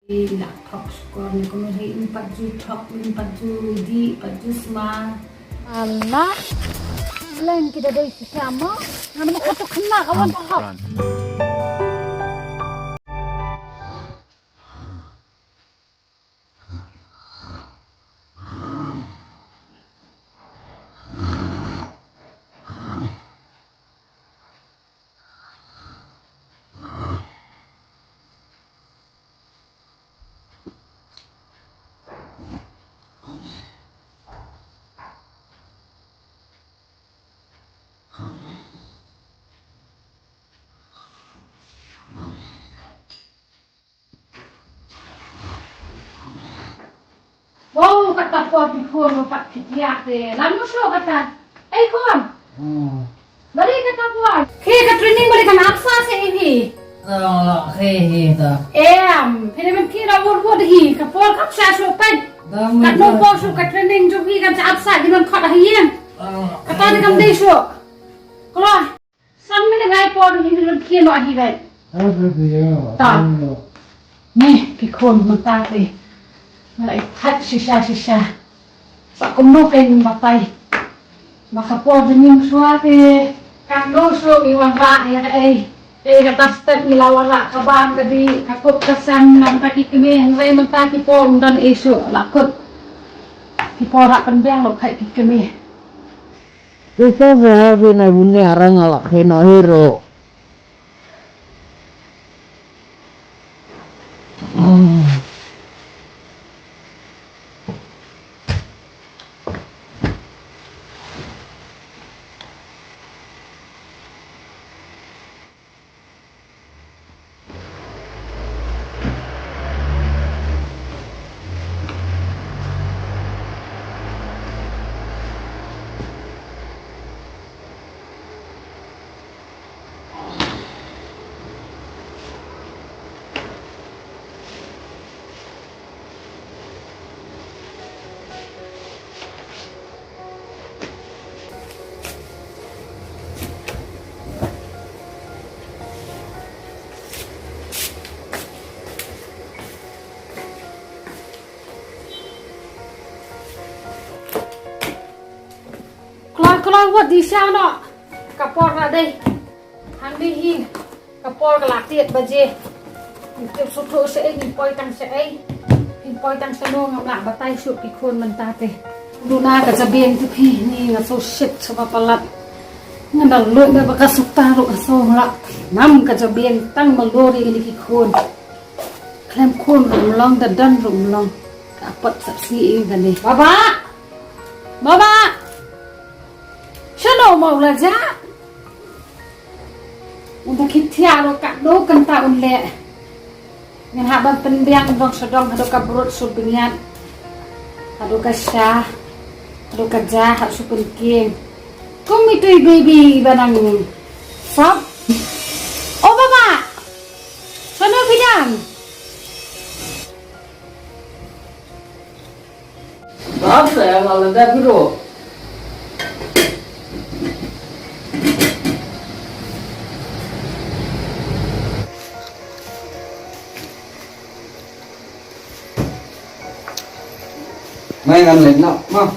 Nak talk sekolah ni kau hari 4 Juli talk 4 Juli 4 Juli semua. Allah, lain kita dari sama. Nama kau kena kawan tahap. Wow, kata kau pikun dapat tiap deh. Lalu so kata, kon. Balik kata kau. Kaya training balik kan apa sih ini? Kaya tak. Pwede man kira word hi. Kapol kap sa so pad. Kat no po so kat training jo hi kan sa apsa ginon khat hi. Kata ni kam dei so. Kalau sampai dengan po hi ginon kino hi bai. Tak. Nih pikun mata deh. Lại thắt shisha và cũng nô kênh mà tay mà khắp bộ thì nhưng xóa thì càng nô số bị hoàng vạ ya đây kata step nilawala kaban tadi kakut kesan nam kaki kami hai menta kipon dan isu lakut kipora penbiang lo kai kami Kita berharap na bunyi arang alak hina hero. Kalau buat di sana kapor ada handi hi kapor kelatiat baje itu suatu seai poi tang seai poi tang seno ngam nak batai su pikun mentate luna ka jabieng tu phi ni nga so shit sama palat ngandal lu ba ka sukta ru so la nam ka jabieng tang malori ni pikun klem kun long dan long dapat saksi ini baba Siano mau laja? Untuk kita lo kak do kenta unle. Ngan haban pendiang dong sedong hado kabrut subingan. Hado kasya. Hado kaja hak supengking. Kumitui baby banang sop. Oh baba. Siano bidang? Maaf saya kalau ada biro. Mấy anh lên nọ, mau.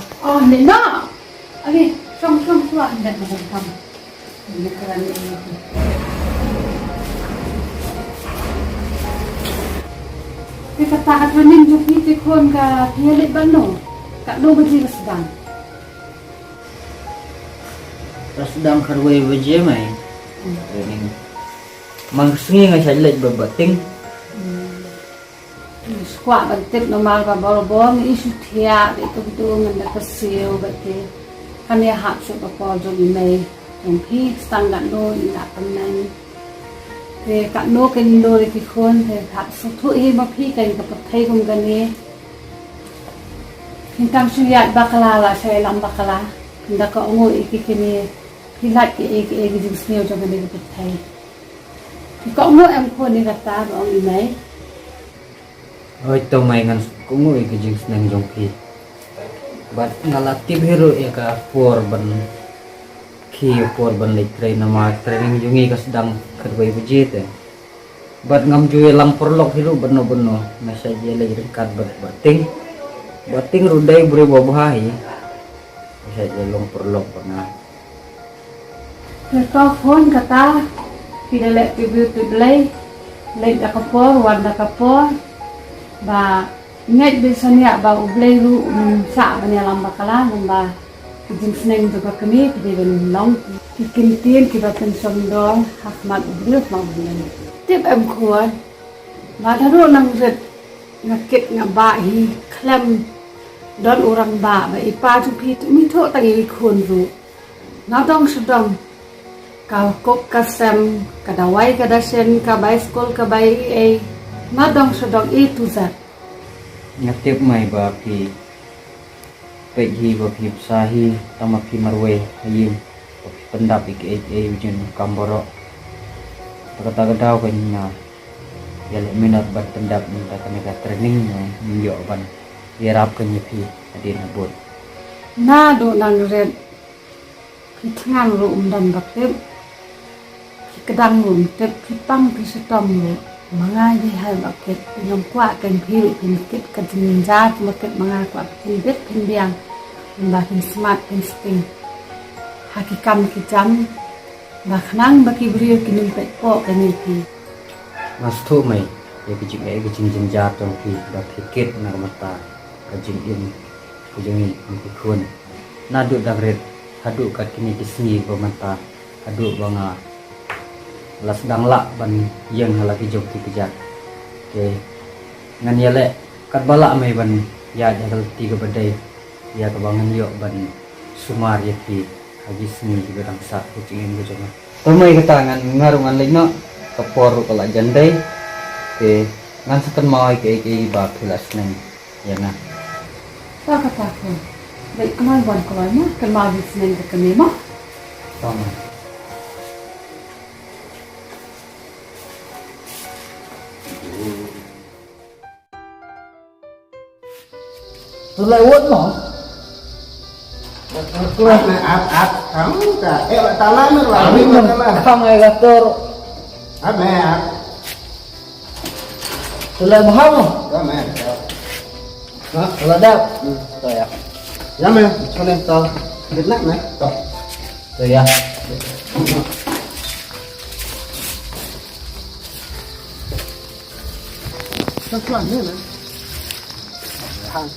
Lên nọ. Oke, trong suara dan macam ini keren ini. Kita tak training juga ni tekon ka pialit bano. Kak do baji sedang. Sedang karway baje mai. Training. Mangsungi ngai salet babating. Squat bantik normal ka bol isu thia de to ngan da kasio batte kan ya hak su ko jo ni mai yang phi stang ga no ni da tamnan te ka no ke ni no ki khon te hak su thu hi ma phi kan ka pathai kum ga ni hingkam su ya bakala la sai lam bakala nda ka ngo iki ni hilat ki iki jing sneo jo ga ni pathai ka ngo em khon ni ga ta ba ong ni mai Oh itu mainan kungu ke jenis nang jongki. But ngalatib hero ka ban ki ban like train nama training jungi ka sedang kerbai bujit. Bat ngam jual lang perlok hilu beno nasa jele dekat bating rudai beri babahi nasa jelong perlok pernah telepon kata tidak lek piblay lek kapor warna kapor ba ngai biasanya ba ublay lu sa banya lamba kala ba kijing seneng juga kami di long kikintin kita pensong dong hakmat ublay mau bulan tiếp em khuôn và đã luôn năng rệt ngạc kịch ngạc bạ hi klem đón orang bạ và ipa chung phi mi thọ tăng yi khuôn ru nó dong su dong ka kok ka sem ka dawai ka dasen ka bai skol ka bai e nó dong su dong i tu zat ngak tiếp mai ba pi pe hi ba pi sahi tama pi marwe hayim pendap ik ujen kamboro kata kedau kan ya le minat bat pendap minta kanega training yo ban irap kan yepi adin abot na do nang red kitngan ru dan bakte kedang rum tep pang pi setom ru mangai di hal baket nyom kwa kan piru pinket kan jinjat maket mangai kwa pinbet pinbiang bakin smart instinct hakikam kijam baknang baki brio kinum pet po kani pi mas thu mai ye kijing jinjat tong pi ba tiket na mata kajing in ki khun na du dagret hadu kat kini kisni ba mata hadu banga las dang la ban yang halaki jok ki kejat ke ngan yele kat bala mai ban ya jagal tiga badai ya kebangan yo ban sumar ye pi hagi seni juga rangsa kucingin gue coba tomai ketangan ngarungan lino kepor kala jandai ke ngan seten mau ke bak hilas neng ya nah ta kata ko baik kemai bon ko ma kemai di senen ke kami mah sama tu lewat mau áp thắng cả em ta lái mới vào đi mà không ai gặp tôi áp mẹ áp tôi lên mà không đó mẹ đó là đâu rồi à dạ mẹ con em to việt nam này rồi à nó chuẩn nữa nè thằng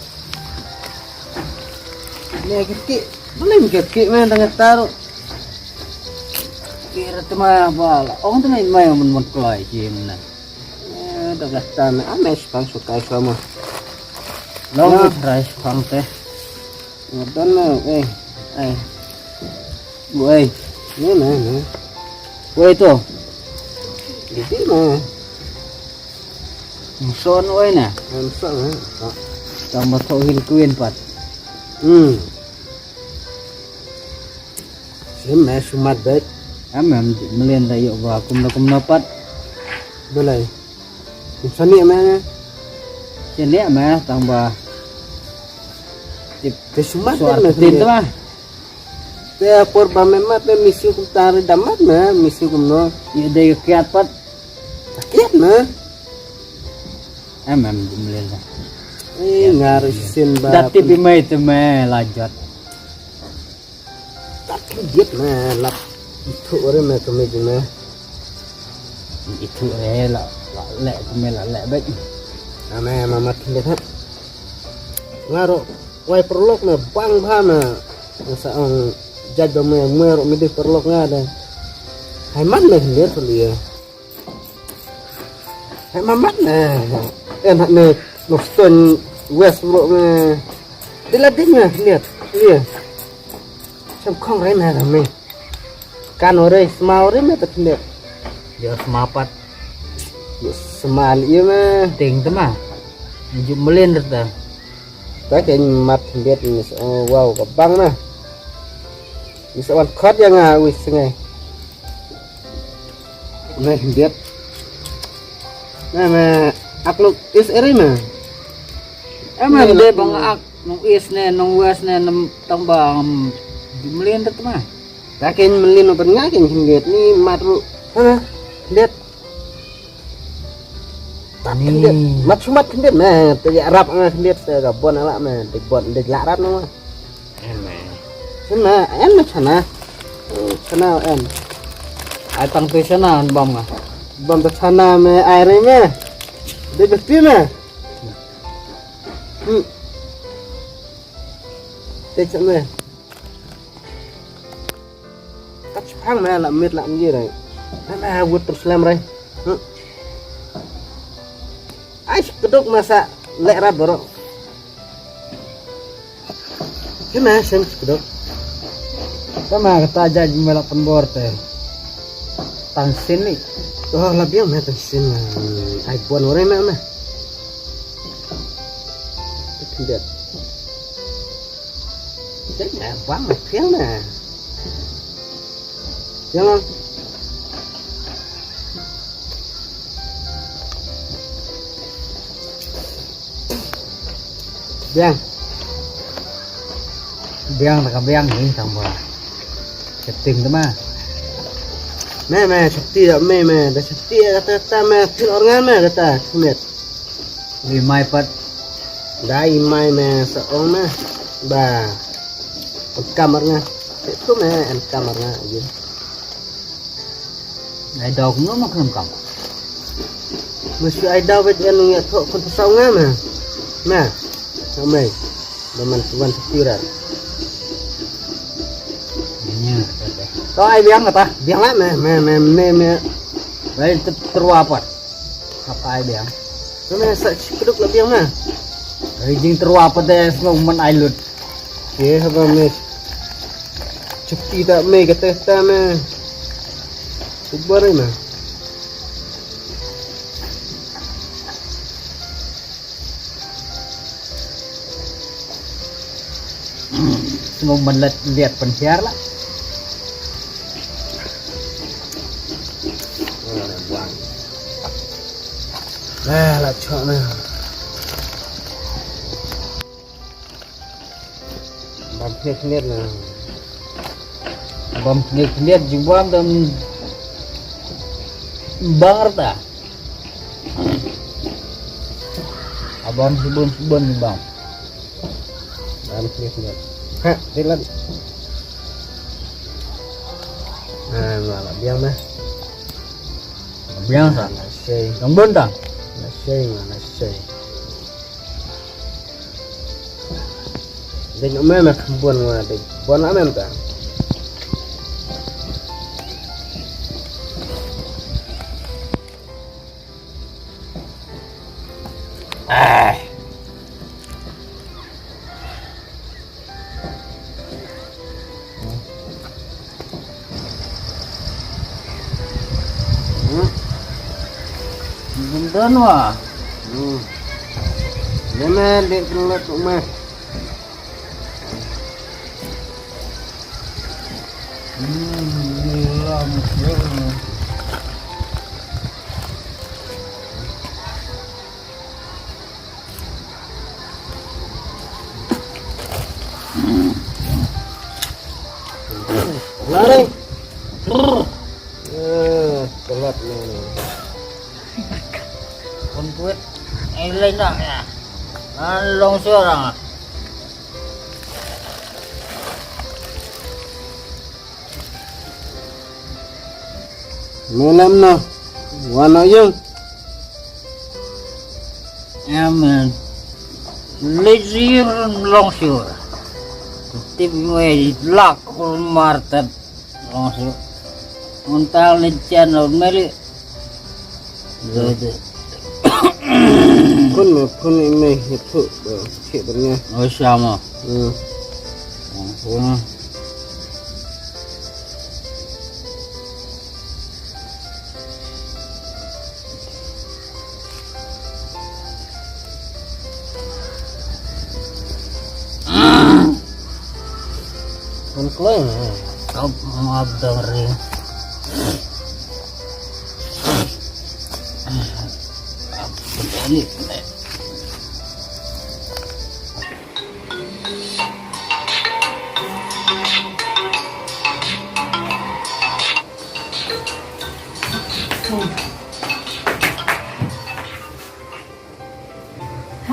nè cái kị boleh cái kị mẹ tengah taruh kira tema bala orang tu main mun kelai jem na tengah tanah ames bang suka sama lo rice pang teh ngadon bu ini nè oi tu di sini son oi na em sợ hả tambah tho hil kuin pat xem mẹ sumat bet amam melian da yo ba kum na pat boleh sani mẹ chene ma tambah ke sumat suar mẹ tin tu mah te por ba memat te misi kum tari damat mẹ misi kum no ye de kiat pat kiat mẹ amam melian da ngarisin ba dati bi mai tu me lajat giết mẹ lap itu orang mẹ kami guna itu la le me la le baik mẹ mamat lihat ha ngaro wai perlok mẹ bang bana masa ang jadwa mẹ ro midi perlok ngada hai man mẹ lihat dia hai mamat mẹ en hak mẹ noston west ro mẹ dilatih mẹ lihat dia xem không thấy mẹ là mình can ở đây small đấy mẹ thật liệt dia semapat small iya mẹ ting tu mah jum melian dah cái mặt liệt wow gặp băng nè bisa wan khot yang wis ngay này liệt nè mẹ upload is eri mẹ emang dia bang ak nong is ne nong west ne tambah melian dah mah kakin melin open ngakin lihat ni matru lihat Ni. Mat kendet mah, te Arab kendet ga bon ala mah, te bon de larat mah. Sana en sana. Sana en. Ai tang tu sana bom ngah. Bom te sana mah air mah. De bepi mah. Te chama. Kat phang mah la mit la gì rồi. Nah, buat terus lem rai. Ais keduk masa lek rat borok. Kena sen keduk. Sama kata aja jumlah pembor teh. Tang sini. Oh, lebih mah sen. Ai buat orang mah. Tidak. Jadi bang mah piang mah. Jangan. Biang nak biang ni sama. Keting tu mah. Meh sakti dah meh dah sakti kata meh tin orang meh kata kumet. Limai pat. Dah imai meh seorang meh. Bah. Kamarnya. Itu meh kamarnya aja. Ai dog ngam mak nam kam. Mesti ai dah bet yang ngat kok kon pesau ngam meh. Nah. Ramai. Daman tuan sekiran. Nya. Kau ai biang kata? Biang lah meh. Baik terwapat. Apa ai biang? Meh sak keduk lah biang mah. Rijing terwapat deh semua men ai lut. Ye apa meh. Cuti tak meh kata meh. Kubar mah. Semua men lihat pensiar lah. Lah cok nah. Bangkit nah. Bom lihat jubam dan bangar ta. Abang sebun ni bang. Bangkit. Ha, dilan. Nah, malah biang mah. Biang sa. Nasi, Kambon ta. nasi. Dek meh kembun mah dek. Bon amem ta. Bundan wah. Mana dek kelut mah. Lari. Kelut ni. Pun kuat. Lain dah ya. Long seorang. Malam no. Wana yung. Amen. Lezir long seorang. Tip me lak martat long seorang. Untal ni channel meli. Jadi. Pun ini itu cipnya. Oh sama. Oh. Pun kelang. Kau maaf dori. Ini.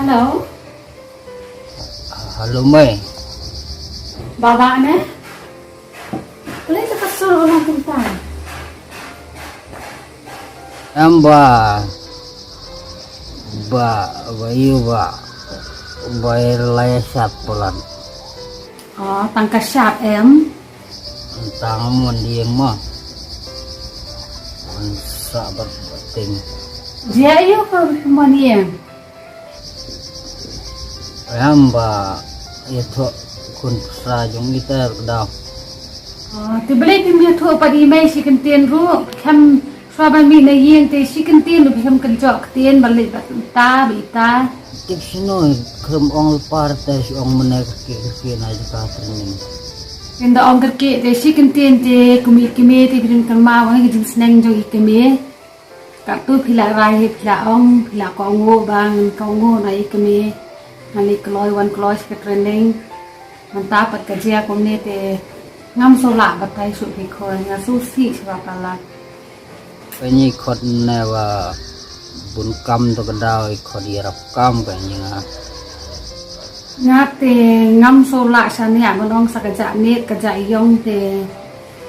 Halo. Halo Mai. Baba ne? Boleh tak suruh orang kita? Amba. Bayu bayar laya sapulan. Oh, tangka siap em. Tang mon dieng mah. Sahabat bating. Dia iyo ke mana? Amba itu kun sajung kita dah. Oh, tu boleh kami tu pagi mai si kentien ru, kam suaban mi na yen te si kentien lu kam kerja kentien balik bata bita. Tik sino kem ong partai si ong menek ke na juga training. Inda ong kerke te si kentien te kumi te birin kerma wang kijing seneng jo ikeme. Kak tu pila rai pila ong pila kongo bang kongo na ikeme. Nali keloi wan keloi ke training. Mantap pat kerja komne te ngam sola batai su pi khoi nga su si sebab pala. Ini khot newa bun kam to kedau khot irap kam kayaknya nga. Ngate ngam sola sania melong sakaja net kaja yong te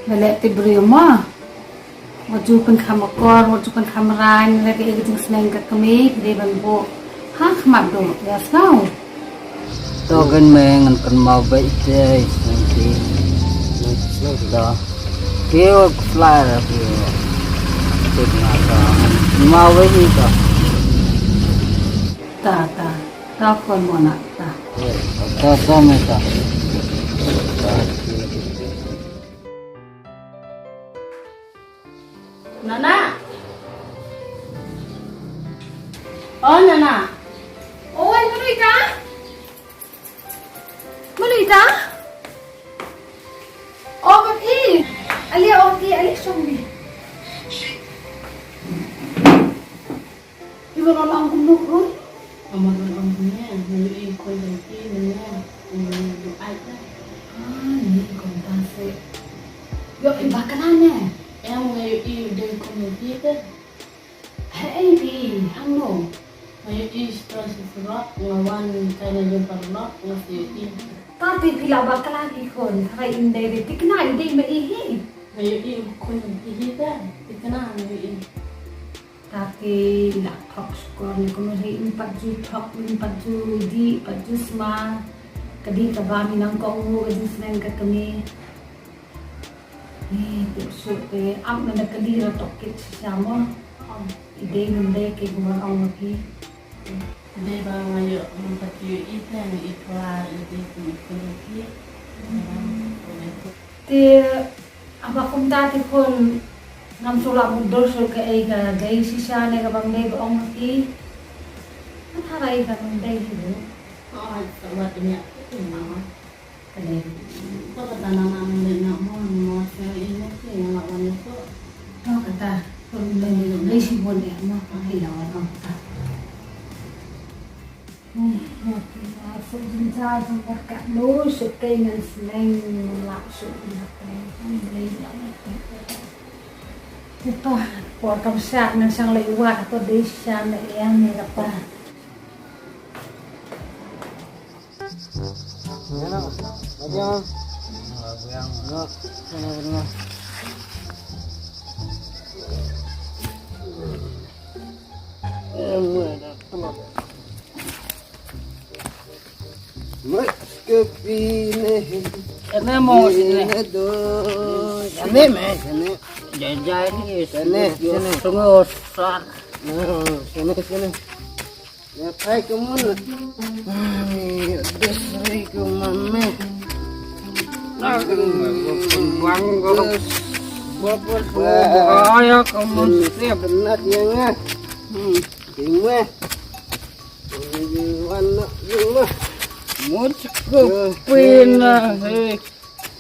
lele te brima. Waju pen kamakor waju pen kamran lagi ejing seneng ka kami de banbo. Ha khmat do ya sao. To kan mengan kan mau baik deh nanti. Dah. Kau flyer kau. Ternyata mau ini tak. Ta kon mona ta. Tak sama tak. Nana. Oh Nana. Oi Marita. Marita. Oh papi. Ali sumbi. Ibu orang kumuk oi. Amaran ampunya, melalui kualiti dengan doa itu. Ini kontase. Yo iba kanane. Yang melalui dari kualiti itu, Hei di, ano. melalui setelah sesurat ngawan kaya jumpa lok ngasih ini. Tapi pila bakal lagi kon, kaya inday de tikna inday maihi. Melalui kualiti itu, dikenal melalui. Tapi nak top skor ni kumari 4 ju top 4 ju di 4 ju sma. Kadi kabami nang kongo kadi seneng ka kami. Ni tipso pe am na kadi ra tokit sama. Ide nunde ke gumar ang maki. Dia bawa yo mempati itu yang ikhlas itu kualiti. Te apa kumta te kon ngam sula mudor so ka ay ga gay sisa ne ka bang nego ang maki. At haray ka bang day hido. Oh, sebabnya itu mama. Kadi. Kau kata nama nak mau saya ini sih yang lawan itu. No kata kon lay sibon ya mo pakilawan ang kata. So jinsa sa ka no so kay ngan sneng lak so na kay ang lay lang. Ito, por kamsa ng siyang layuwa ito di siya na iyang nilapa. Mana? Aja. Yang Nak, sana. Ada telur. Mak kepine. ini mau sini. Aduh. Sini, Mak. Sini. Jajah ini Sini. tunggu sar. Sini. Ya, kai kamu. Ai, desai kamu. Bang bapak ayo kamu siap. Benar ya ngah. Tingwe. Warna rumah. Mau cekupin lah.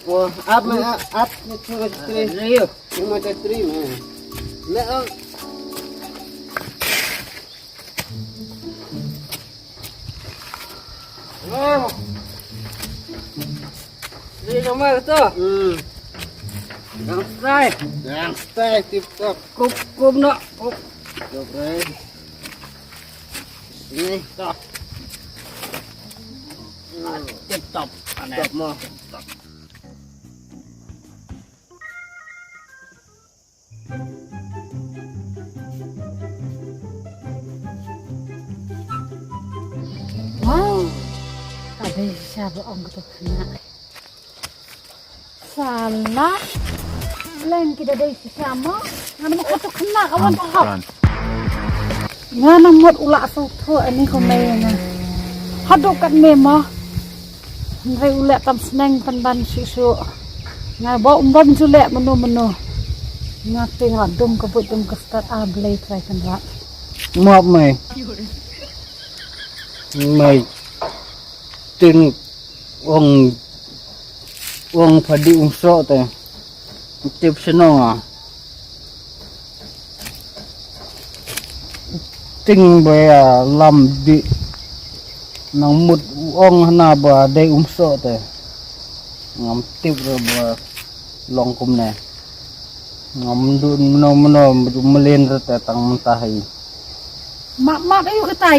Wah, up ni cuma istri. Ayo. Cuma istri mah. Nak. Oh. Di nomor tu. Yang stay tip top. Kup nak. Dobro. Ini tak. tiếp tục mà Wow, ada siapa orang kita kena? Salah, lain kita dari siapa? Ngan mau kita kena kawan paham? Ngan mot ulak soto ini komenya. Haduk kat memah. Ngai ulak tam seneng penban susu. Ngai bawa umbam julek menu. Ngati ngadum kebut dum kestat ablay try kan rak. maaf mày tin ông phải đi sợ thế tiếp senong tin về làm đi nang một ông na bà đây sợ thế ngắm tiếp rồi bà lòng cùng này ngắm đun nó lên rồi tại tăng mentah Mak ayo ke tai.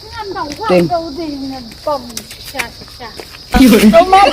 Ngan dong wa dau di ngan bom sha. Mak